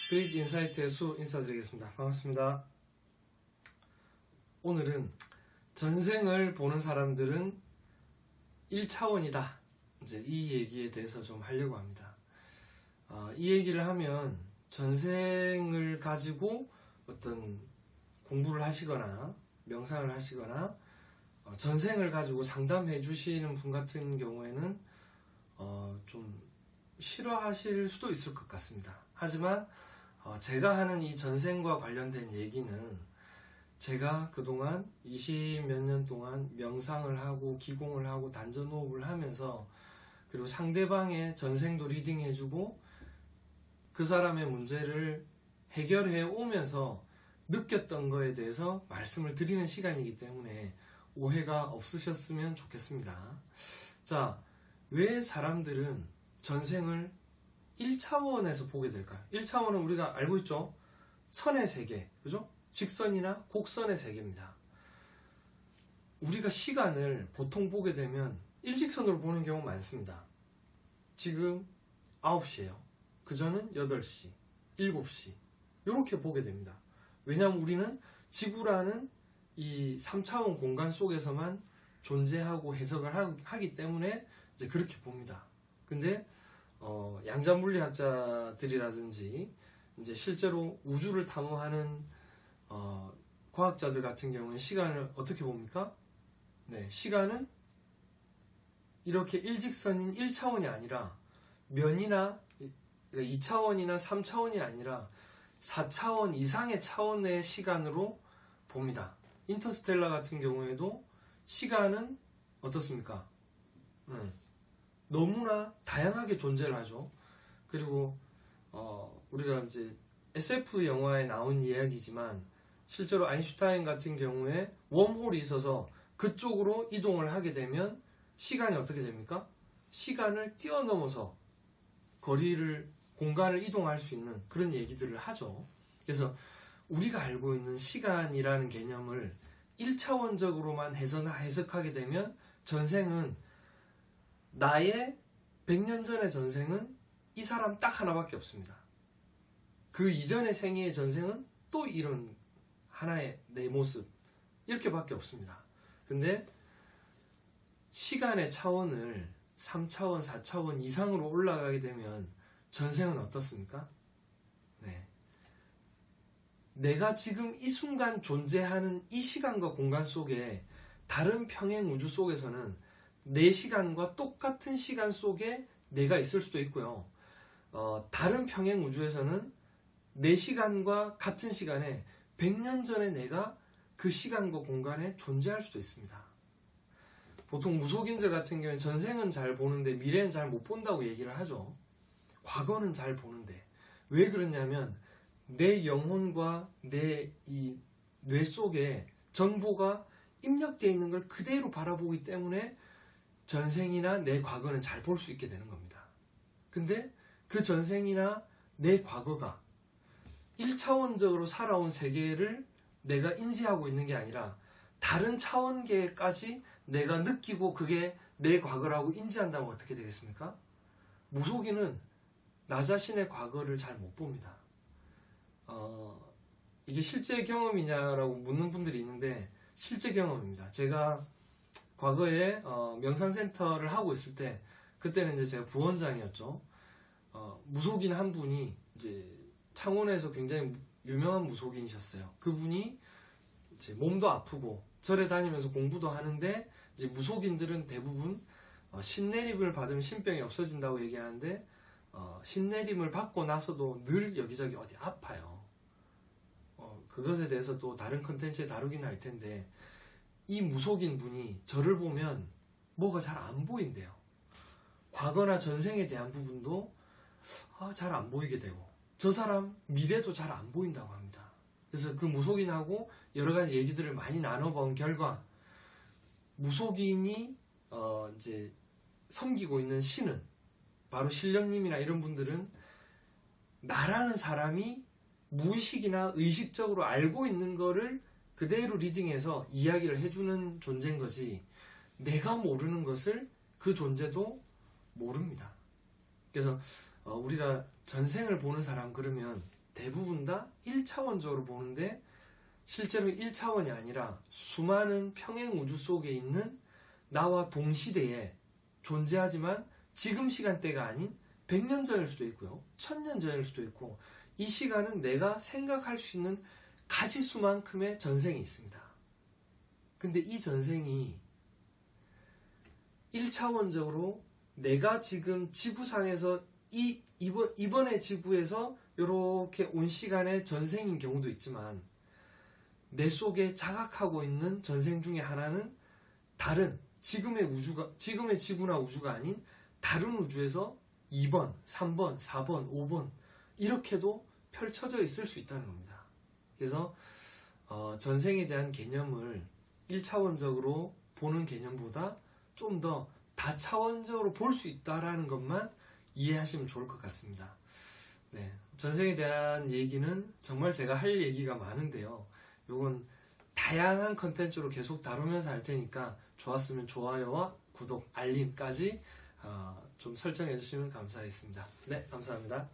스피릿 인사이트의 수 인사드리겠습니다. 반갑습니다. 오늘은 전생을 보는 사람들은 1차원이다. 이제 이 얘기에 대해서 좀 하려고 합니다. 이 얘기를 하면 전생을 가지고 어떤 공부를 하시거나 명상을 하시거나 전생을 가지고 상담해 주시는 분 같은 경우에는 좀 싫어하실 수도 있을 것 같습니다. 하지만 제가 하는 이 전생과 관련된 얘기는 제가 그동안 20몇 년 동안 명상을 하고 기공을 하고 단전호흡을 하면서 그리고 상대방의 전생도 리딩해주고 그 사람의 문제를 해결해 오면서 느꼈던 거에 대해서 말씀을 드리는 시간이기 때문에 오해가 없으셨으면 좋겠습니다. 자, 왜 사람들은 전생을 1차원에서 보게 될까요? 1차원은 우리가 알고 있죠? 선의 세계, 그죠? 직선이나 곡선의 세계입니다. 우리가 시간을 보통 보게 되면 일직선으로 보는 경우 많습니다. 지금 9시예요. 그전은 8시, 7시 이렇게 보게 됩니다. 왜냐하면 우리는 지구라는 이 3차원 공간 속에서만 존재하고 해석을 하기 때문에 이제 그렇게 봅니다. 근데 양자물리학자들이라든지 이제 실제로 우주를 탐험하는 과학자들 같은 경우는 시간을 어떻게 봅니까? 네, 시간은 이렇게 일직선인 1차원이 아니라 면이나 2차원이나 3차원이 아니라 4차원 이상의 차원의 시간으로 봅니다. 인터스텔라 같은 경우에도 시간은 어떻습니까? 너무나 다양하게 존재를 하죠. 그리고 우리가 이제 SF 영화에 나온 이야기지만 실제로 아인슈타인 같은 경우에 웜홀이 있어서 그쪽으로 이동을 하게 되면 시간이 어떻게 됩니까? 시간을 뛰어넘어서 공간을 이동할 수 있는 그런 얘기들을 하죠. 그래서 우리가 알고 있는 시간이라는 개념을 1차원적으로만 해석하게 되면 전생은 나의 100년 전의 전생은 이 사람 딱 하나밖에 없습니다. 그 이전의 생애의 전생은 또 이런 하나의 내 모습 이렇게밖에 없습니다. 근데 시간의 차원을 3차원, 4차원 이상으로 올라가게 되면 전생은 어떻습니까? 네. 내가 지금 이 순간 존재하는 이 시간과 공간 속에 다른 평행 우주 속에서는 내 시간과 똑같은 시간 속에 내가 있을 수도 있고요. 다른 평행 우주에서는 내 시간과 같은 시간에 100년 전에 내가 그 시간과 공간에 존재할 수도 있습니다. 보통 무속인들 같은 경우는 전생은 잘 보는데 미래는 잘 못 본다고 얘기를 하죠. 과거는 잘 보는데. 왜 그러냐면 내 영혼과 내 이 뇌 속에 정보가 입력되어 있는 걸 그대로 바라보기 때문에 전생이나 내 과거는 잘 볼 수 있게 되는 겁니다. 근데 그 전생이나 내 과거가 1차원적으로 살아온 세계를 내가 인지하고 있는 게 아니라 다른 차원계까지 내가 느끼고 그게 내 과거라고 인지한다면 어떻게 되겠습니까? 무속인은 나 자신의 과거를 잘 못 봅니다. 이게 실제 경험이냐라고 묻는 분들이 있는데 실제 경험입니다. 제가 과거에 명상센터를 하고 있을 때 그때는 이제 제가 부원장이었죠. 무속인 한 분이 이제 창원에서 굉장히 유명한 무속인이셨어요. 그분이 이제 몸도 아프고 절에 다니면서 공부도 하는데 이제 무속인들은 대부분 신내림을 받으면 신병이 없어진다고 얘기하는데 신내림을 받고 나서도 늘 여기저기 어디 아파요. 그것에 대해서 또 다른 컨텐츠에 다루긴 할 텐데 이 무속인 분이 저를 보면 뭐가 잘 안 보인대요. 과거나 전생에 대한 부분도 잘 안 보이게 되고 저 사람 미래도 잘 안 보인다고 합니다. 그래서 그 무속인하고 여러 가지 얘기들을 많이 나눠본 결과 무속인이 이제 섬기고 있는 신은 바로 신령님이나 이런 분들은 나라는 사람이 무의식이나 의식적으로 알고 있는 거를 그대로 리딩해서 이야기를 해주는 존재인 거지 내가 모르는 것을 그 존재도 모릅니다. 그래서 우리가 전생을 보는 사람 그러면 대부분 다 1차원적으로 보는데 실제로 1차원이 아니라 수많은 평행 우주 속에 있는 나와 동시대에 존재하지만 지금 시간대가 아닌 100년 전일 수도 있고요. 1000년 전일 수도 있고 이 시간은 내가 생각할 수 있는 가지수만큼의 전생이 있습니다. 근데 이 전생이 1차원적으로 내가 지금 지구상에서 이번의 지구에서 이렇게 온 시간의 전생인 경우도 있지만 내 속에 자각하고 있는 전생 중에 하나는 다른 지금의 지구나 우주가 아닌 다른 우주에서 2번, 3번, 4번, 5번 이렇게도 펼쳐져 있을 수 있다는 겁니다. 그래서 전생에 대한 개념을 1차원적으로 보는 개념보다 좀 더 다차원적으로 볼 수 있다라는 것만 이해하시면 좋을 것 같습니다. 네, 전생에 대한 얘기는 정말 제가 할 얘기가 많은데요. 요건 다양한 컨텐츠로 계속 다루면서 할 테니까 좋았으면 좋아요와 구독, 알림까지 좀 설정해 주시면 감사하겠습니다. 네, 감사합니다.